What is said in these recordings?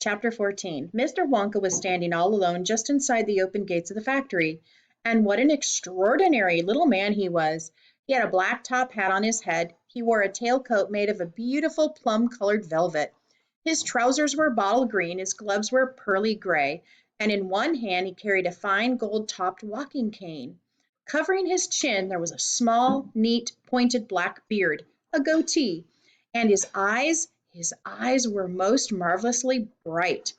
Chapter 14. Mr. Wonka was standing all alone just inside the open gates of the factory. And what an extraordinary little man he was! He had a black top hat on his head. He wore a tailcoat made of a beautiful plum-colored velvet. His trousers were bottle green, his gloves were pearly gray, and in one hand he carried a fine gold-topped walking cane. Covering his chin there was a small, neat, pointed black beard, a goatee, and his eyes were most marvelously bright.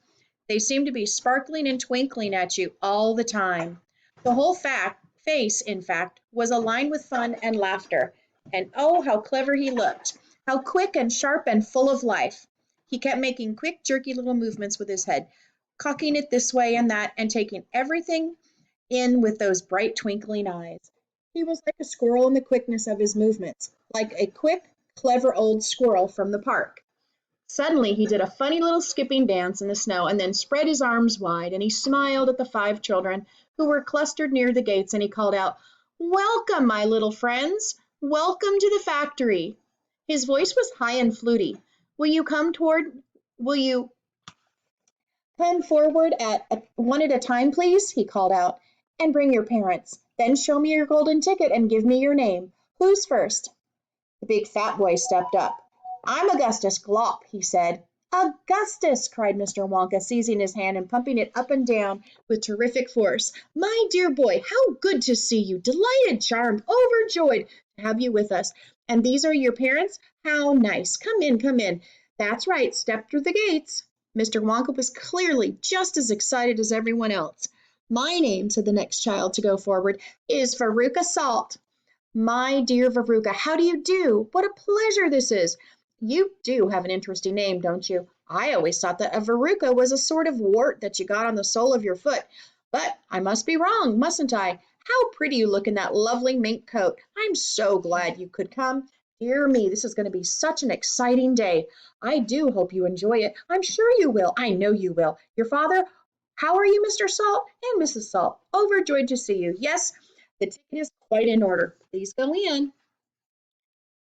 They seemed to be sparkling and twinkling at you all the time. The whole face, in fact, was aligned with fun and laughter. And oh, how clever he looked! How quick and sharp and full of life! He kept making quick, jerky little movements with his head, cocking it this way and that, and taking everything in with those bright, twinkling eyes. He was like a squirrel in the quickness of his movements, like a quick, clever old squirrel from the park. Suddenly he did a funny little skipping dance in the snow and then spread his arms wide, and he smiled at the 5 children who were clustered near the gates, and he called out, "Welcome, my little friends! Welcome to the factory!" His voice was high and fluty. Will you come forward one at a time, please?" he called out, "and bring your parents. Then show me your golden ticket and give me your name. Who's first?" The big fat boy stepped up. "I'm Augustus Glopp," he said. "Augustus!" cried Mr. Wonka, seizing his hand and pumping it up and down with terrific force. "My dear boy, how good to see you! Delighted, charmed, overjoyed to have you with us. And these are your parents? How nice! Come in, come in. That's right, step through the gates." Mr. Wonka was clearly just as excited as everyone else. "My name," said the next child to go forward, "is Veruca Salt." "My dear Veruca, how do you do? What a pleasure this is. You do have an interesting name, don't you? I always thought that a verruca was a sort of wart that you got on the sole of your foot. But I must be wrong, mustn't I? How pretty you look in that lovely mink coat. I'm so glad you could come. Dear me, this is going to be such an exciting day. I do hope you enjoy it. I'm sure you will. I know you will. Your father, how are you, Mr. Salt and Mrs. Salt? Overjoyed to see you. Yes, the ticket is quite in order. Please go in."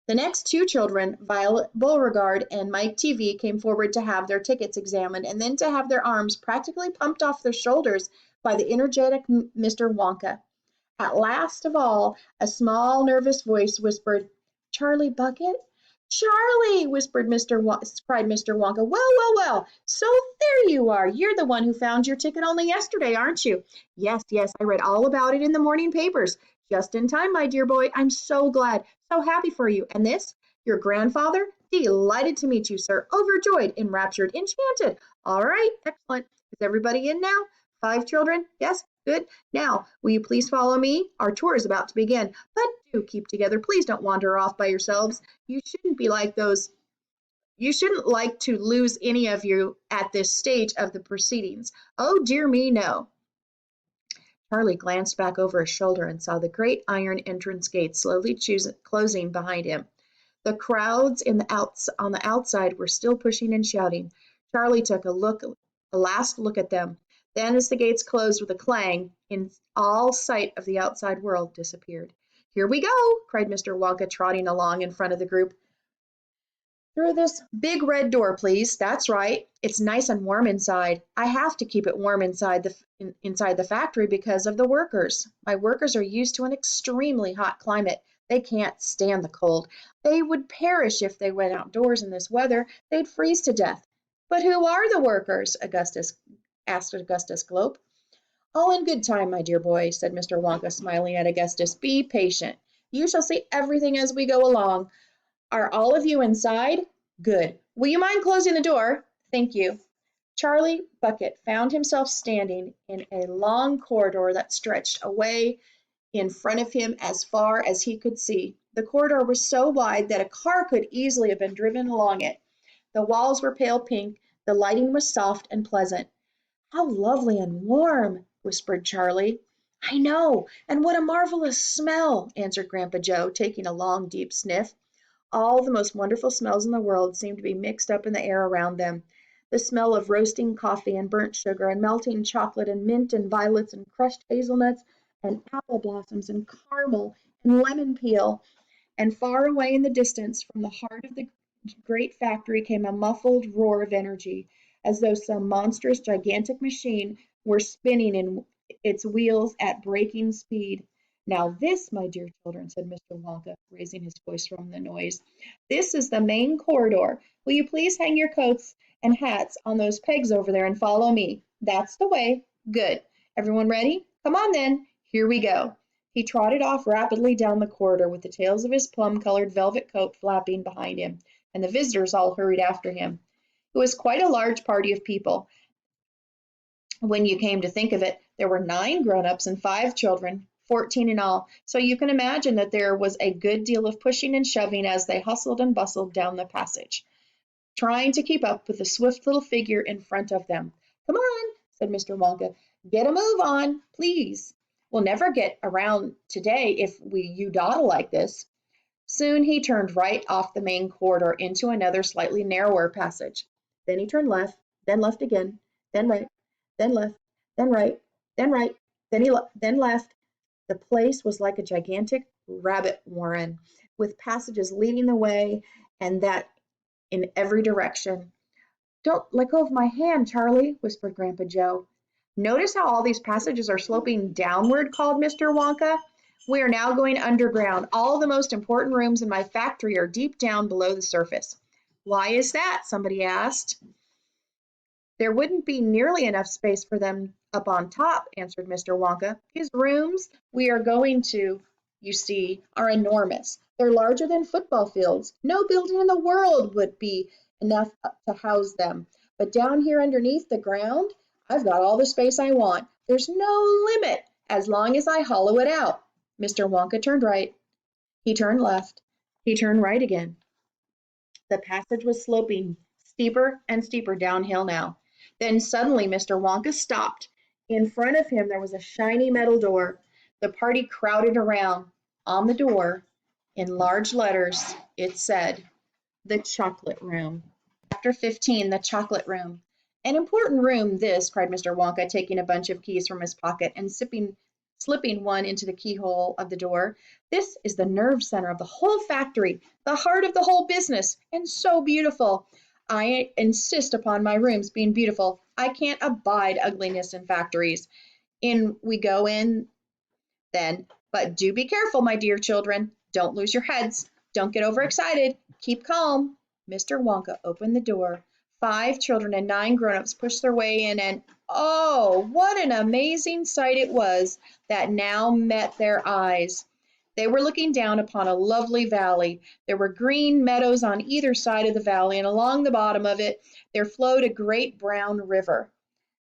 The next 2 children, Violet Beauregard and Mike TV, came forward to have their tickets examined and then to have their arms practically pumped off their shoulders by the energetic Mr. Wonka. At last of all, a small, nervous voice whispered, "Charlie Bucket?" "Charlie!" cried Mr. Wonka. "Well, well, well! So there you are! You're the one who found your ticket only yesterday, aren't you?" "Yes, yes, I read all about it in the morning papers. Just in time, my dear boy. I'm so glad, so happy for you. And this? Your grandfather? Delighted to meet you, sir. Overjoyed, enraptured, enchanted. All right, excellent. Is everybody in now? 5 children? Yes, good. Now, will you please follow me? Our tour is about to begin. But do keep together. Please don't wander off by yourselves. You shouldn't be like those. You shouldn't like to lose any of you at this stage of the proceedings. Oh, dear me, no." Charlie glanced back over his shoulder and saw the great iron entrance gate slowly closing behind him. The crowds on the outside were still pushing and shouting. Charlie took a last look at them. Then, as the gates closed with a clang, all sight of the outside world disappeared. "Here we go!" cried Mr. Wonka, trotting along in front of the group. "Through this big red door, please. That's right. It's nice and warm inside. I have to keep it warm inside the factory because of the workers. My workers are used to an extremely hot climate. They can't stand the cold. They would perish if they went outdoors in this weather. They'd freeze to death." "But who are the workers?" asked Augustus Gloop. "All in good time, my dear boy," said Mr. Wonka, smiling at Augustus. "Be patient. You shall see everything as we go along. Are all of you inside? Good. Will you mind closing the door? Thank you." Charlie Bucket found himself standing in a long corridor that stretched away in front of him as far as he could see. The corridor was so wide that a car could easily have been driven along it. The walls were pale pink. The lighting was soft and pleasant. "How lovely and warm," whispered Charlie. "I know, and what a marvelous smell," answered Grandpa Joe, taking a long, deep sniff. All the most wonderful smells in the world seemed to be mixed up in the air around them. The smell of roasting coffee and burnt sugar and melting chocolate and mint and violets and crushed hazelnuts and apple blossoms and caramel and lemon peel. And far away in the distance, from the heart of the great factory, came a muffled roar of energy, as though some monstrous, gigantic machine were spinning in its wheels at breaking speed. "Now this, my dear children," said Mr. Wonka, raising his voice from the noise, "this is the main corridor. Will you please hang your coats and hats on those pegs over there and follow me? That's the way. Good. Everyone ready? Come on then. Here we go." He trotted off rapidly down the corridor with the tails of his plum-colored velvet coat flapping behind him, and the visitors all hurried after him. It was quite a large party of people. When you came to think of it, there were 9 grown-ups and 5 children, 14 in all, so you can imagine that there was a good deal of pushing and shoving as they hustled and bustled down the passage, trying to keep up with the swift little figure in front of them. "Come on," said Mr. Wonka. "Get a move on, please. We'll never get around today if you dawdle like this." Soon he turned right off the main corridor into another slightly narrower passage. Then he turned left, then left again, then right, then left, then right, then right, then left. The place was like a gigantic rabbit warren, with passages leading the way, and that in every direction. "Don't let go of my hand, Charlie," whispered Grandpa Joe. "Notice how all these passages are sloping downward," called Mr. Wonka. "We are now going underground. All the most important rooms in my factory are deep down below the surface." "Why is that?" somebody asked. "There wouldn't be nearly enough space for them up on top," answered Mr. Wonka. "These rooms we are going to, you see, are enormous. They're larger than football fields. No building in the world would be enough to house them. But down here underneath the ground, I've got all the space I want. There's no limit as long as I hollow it out." Mr. Wonka turned right. He turned left. He turned right again. The passage was sloping steeper and steeper downhill now. Then suddenly Mr. Wonka stopped. In front of him there was a shiny metal door. The party crowded around. On the door, in large letters, it said, "The Chocolate Room." Chapter 15, The Chocolate Room. "An important room, this," cried Mr. Wonka, taking a bunch of keys from his pocket and slipping one into the keyhole of the door. "This is the nerve center of the whole factory, the heart of the whole business, and so beautiful. I insist upon my rooms being beautiful. I can't abide ugliness in factories. In we go in then, but do be careful, my dear children. Don't lose your heads. Don't get overexcited. Keep calm." Mr. Wonka opened the door. 5 children and 9 grown-ups pushed their way in, and oh, what an amazing sight it was that now met their eyes. They were looking down upon a lovely valley. There were green meadows on either side of the valley, and along the bottom of it there flowed a great brown river.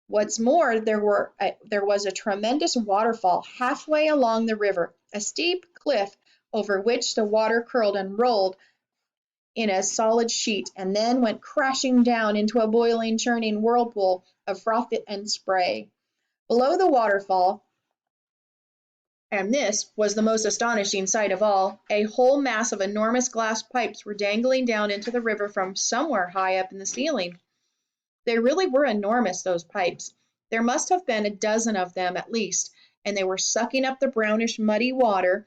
What's more, there was a tremendous waterfall halfway along the river, a steep cliff over which the water curled and rolled in a solid sheet, and then went crashing down into a boiling, churning whirlpool of froth and spray. Below the waterfall, and this was the most astonishing sight of all, a whole mass of enormous glass pipes were dangling down into the river from somewhere high up in the ceiling. They really were enormous, those pipes. There must have been a dozen of them at least, and they were sucking up the brownish, muddy water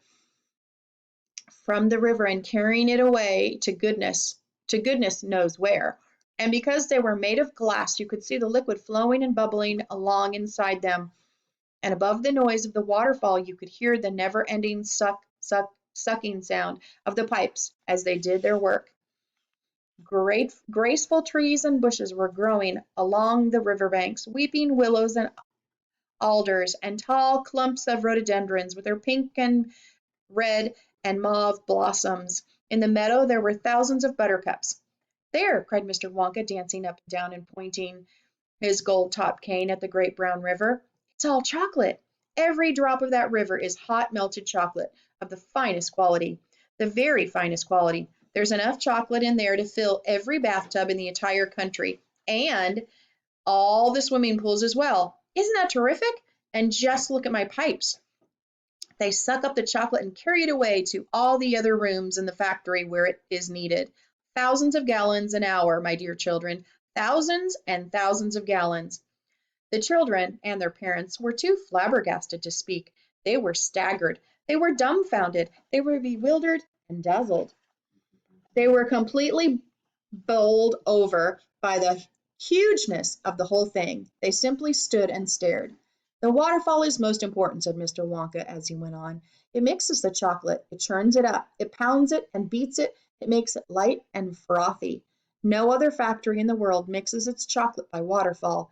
from the river and carrying it away to goodness knows where. And because they were made of glass, you could see the liquid flowing and bubbling along inside them. And above the noise of the waterfall, you could hear the never-ending sucking sound of the pipes as they did their work. Great, graceful trees and bushes were growing along the riverbanks, weeping willows and alders, and tall clumps of rhododendrons with their pink and red and mauve blossoms. In the meadow there were thousands of buttercups. "There!" cried Mr. Wonka, dancing up and down and pointing his gold-topped cane at the great brown river. "It's all chocolate. Every drop of that river is hot melted chocolate of the finest quality, the very finest quality. There's enough chocolate in there to fill every bathtub in the entire country, and all the swimming pools as well. Isn't that terrific? And just look at my pipes. They suck up the chocolate and carry it away to all the other rooms in the factory where it is needed. Thousands of gallons an hour, my dear children, thousands and thousands of gallons." The children and their parents were too flabbergasted to speak. They were staggered. They were dumbfounded. They were bewildered and dazzled. They were completely bowled over by the hugeness of the whole thing. They simply stood and stared. The waterfall is most important, said Mr. Wonka as he went on. It mixes the chocolate, it churns it up, it pounds it and beats it, it makes it light and frothy. No other factory in the world mixes its chocolate by waterfall,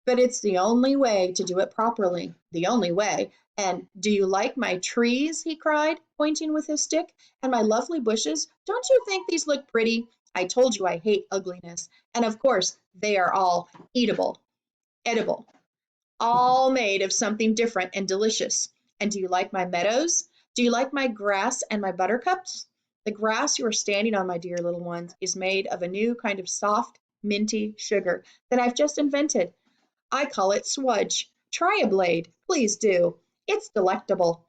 but it's the only way to do it properly. The only way. And do you like my trees? He cried, pointing with his stick. And my lovely bushes? Don't you think these look pretty? I told you I hate ugliness. And of course, they are all eatable, edible, all made of something different and delicious. And do you like my meadows? Do you like my grass and my buttercups? The grass you are standing on, my dear little ones, is made of a new kind of soft, minty sugar that I've just invented. I call it swudge. Try a blade, please do. It's delectable.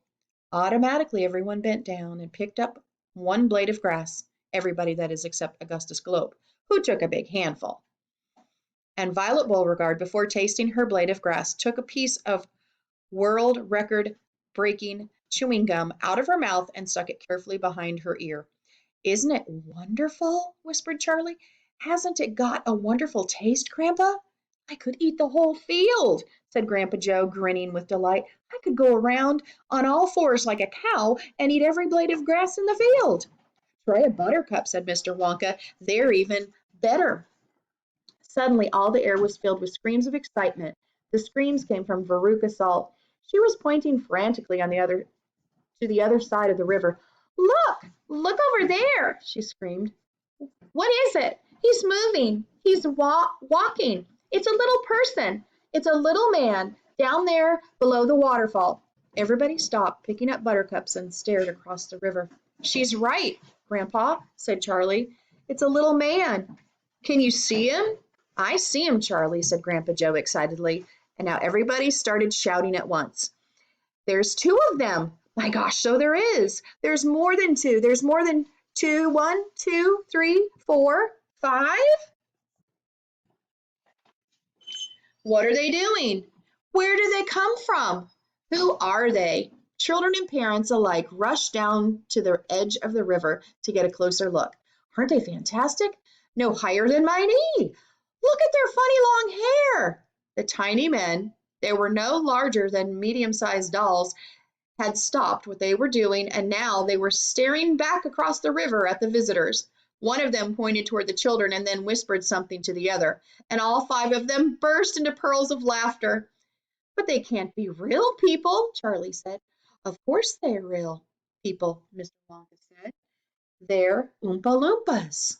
Automatically, everyone bent down and picked up one blade of grass. Everybody, that is, except Augustus Globe, who took a big handful. And Violet Beauregard, before tasting her blade of grass, took a piece of world record breaking chewing gum out of her mouth and stuck it carefully behind her ear. Isn't it wonderful? Whispered Charlie. Hasn't it got a wonderful taste, Grandpa? I could eat the whole field, said Grandpa Joe, grinning with delight. I could go around on all fours like a cow and eat every blade of grass in the field. Try a buttercup, said Mr. Wonka. They're even better. Suddenly all the air was filled with screams of excitement. The screams came from Veruca Salt. She was pointing frantically to the other side of the river. Look over there, she screamed. What is it? He's moving. He's walking. It's a little person. It's a little man down there below the waterfall. Everybody stopped picking up buttercups and stared across the river. She's right, Grandpa, said Charlie. It's a little man. Can you see him? I see him, Charlie, said Grandpa Joe excitedly. And now everybody started shouting at once. There's two of them. My gosh, so there is. There's more than two. There's more than two. 1, 2, 3, 4, 5. What are they doing? Where do they come from? Who are they? Children and parents alike rushed down to the edge of the river to get a closer look. Aren't they fantastic? No higher than my knee. Look at their funny long hair. The tiny men, they were no larger than medium-sized dolls, had stopped what they were doing, and now they were staring back across the river at the visitors. One of them pointed toward the children and then whispered something to the other, and all 5 of them burst into pearls of laughter. But they can't be real people, Charlie said. Of course they're real people, Mr. Wonka said. They're Oompa Loompas.